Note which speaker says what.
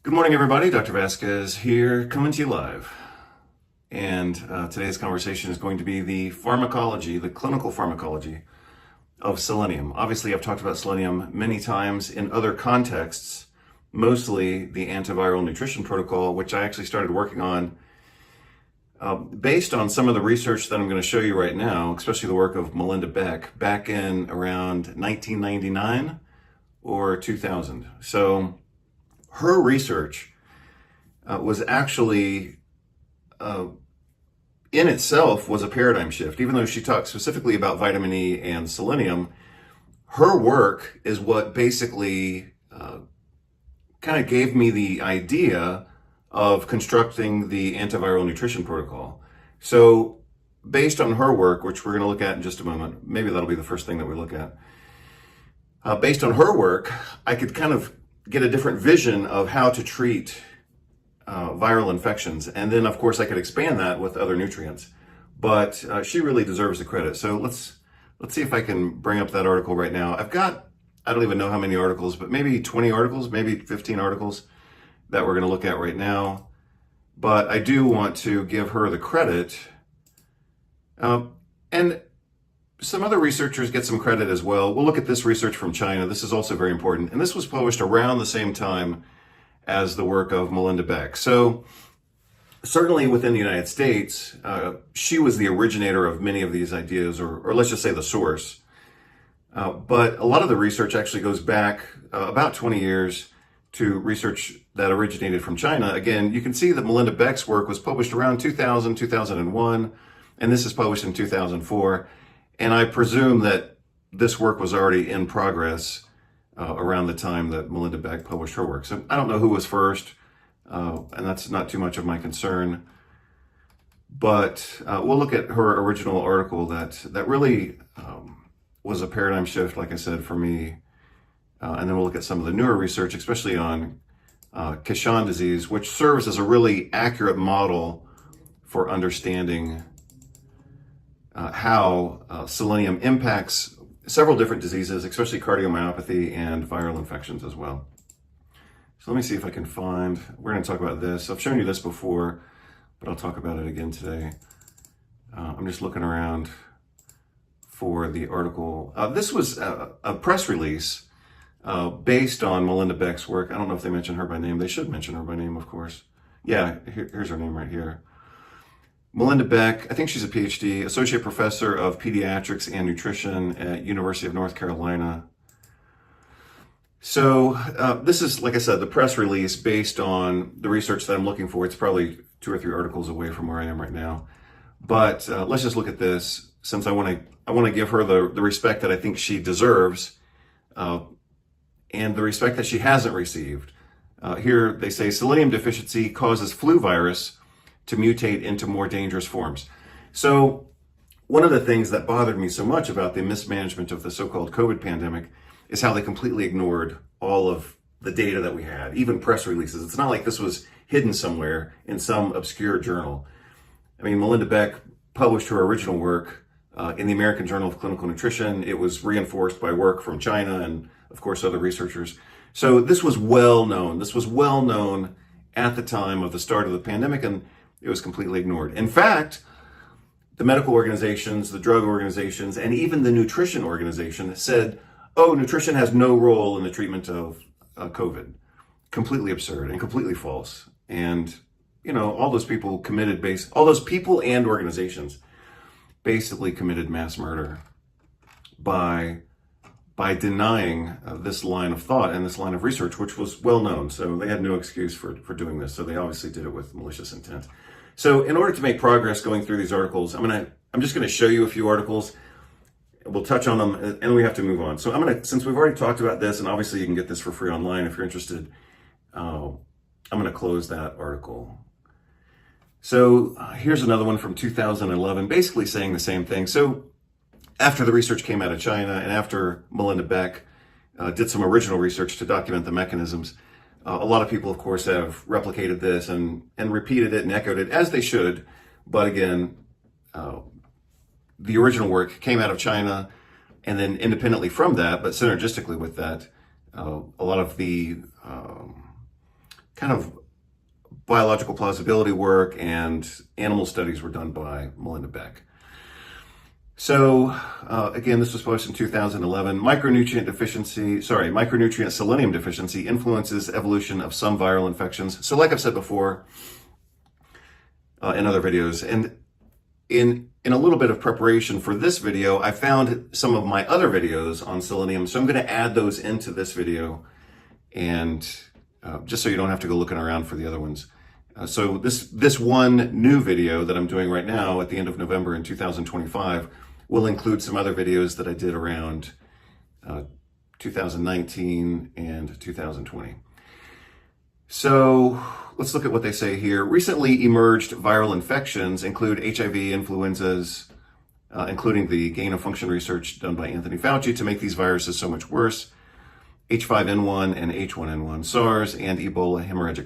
Speaker 1: Good morning, everybody. Dr. Vasquez here, coming to you live. And today's conversation is going to be the pharmacology, the clinical pharmacology of selenium. Obviously, I've talked about selenium many times in other contexts, mostly the antiviral nutrition protocol, which I actually started working on based on some of the research that I'm going to show you right now, especially the work of Melinda Beck back in around 1999 or 2000. So her research was actually in itself was a paradigm shift. Even though she talked specifically about vitamin E and selenium, her work is what basically kind of gave me the idea of constructing the antiviral nutrition protocol. So based on her work, which we're going to look at in just a moment, maybe that'll be the first thing that we look at. Based on her work, I could kind of get a different vision of how to treat viral infections. And then, of course, I could expand that with other nutrients. But she really deserves the credit. So let's see if I can bring up that article right now. I don't even know how many articles, but maybe 20 articles, maybe 15 articles that we're going to look at right now. But I do want to give her the credit. And some other researchers get some credit as well. We'll look at this research from China. This is also very important. And this was published around the same time as the work of Melinda Beck. So certainly within the United States, she was the originator of many of these ideas, or let's just say the source. But a lot of the research actually goes back about 20 years to research that originated from China. Again, you can see that Melinda Beck's work was published around 2000, 2001, and this is published in 2004. And I presume that this work was already in progress around the time that Melinda Beck published her work. So I don't know who was first, and that's not too much of my concern. But we'll look at her original article that really was a paradigm shift, like I said, for me. And then we'll look at some of the newer research, especially on Keshan disease, which serves as a really accurate model for understanding how selenium impacts several different diseases, especially cardiomyopathy and viral infections as well. So let me see if I can find, we're going to talk about this. I've shown you this before, but I'll talk about it again today. I'm just looking around for the article. This was a press release based on Melinda Beck's work. I don't know if they mention her by name. They should mention her by name, of course. Yeah, here's her name right here. Melinda Beck, I think she's a PhD, Associate Professor of Pediatrics and Nutrition at University of North Carolina. So this is, like I said, the press release based on the research that I'm looking for. It's probably 2 or 3 articles away from where I am right now. But let's just look at this, since I want to give her the respect that I think she deserves and the respect that she hasn't received. Here they say selenium deficiency causes flu virus to mutate into more dangerous forms. So one of the things that bothered me so much about the mismanagement of the so-called COVID pandemic is how they completely ignored all of the data that we had, even press releases. It's not like this was hidden somewhere in some obscure journal. I mean, Melinda Beck published her original work in the American Journal of Clinical Nutrition. It was reinforced by work from China and, of course, other researchers. So this was well known. This was well known at the time of the start of the pandemic, and it was completely ignored. In fact, the medical organizations, the drug organizations, and even the nutrition organization said, oh, nutrition has no role in the treatment of COVID. Completely absurd and completely false. And, you know, all those people and organizations basically committed mass murder by denying this line of thought and this line of research, which was well known. So they had no excuse for doing this. So they obviously did it with malicious intent. So in order to make progress going through these articles, I'm just going to show you a few articles. We'll touch on them and we have to move on. So since we've already talked about this, and obviously you can get this for free online if you're interested, I'm going to close that article. So here's another one from 2011, basically saying the same thing. So after the research came out of China and after Melinda Beck did some original research to document the mechanisms, a lot of people, of course, have replicated this and repeated it and echoed it, as they should. But again, the original work came out of China, and then independently from that, but synergistically with that, a lot of the kind of biological plausibility work, and animal studies were done by Melinda Beck. So again, this was published in 2011. Micronutrient selenium deficiency influences evolution of some viral infections. So like I've said before in other videos, and in a little bit of preparation for this video, I found some of my other videos on selenium. So I'm going to add those into this video, and just so you don't have to go looking around for the other ones. So this one new video that I'm doing right now at the end of November in 2025 will include some other videos that I did around 2019 and 2020. So let's look at what they say here. Recently emerged viral infections include HIV, influenzas, including the gain of function research done by Anthony Fauci to make these viruses so much worse, H5N1 and H1N1, SARS, and Ebola hemorrhagic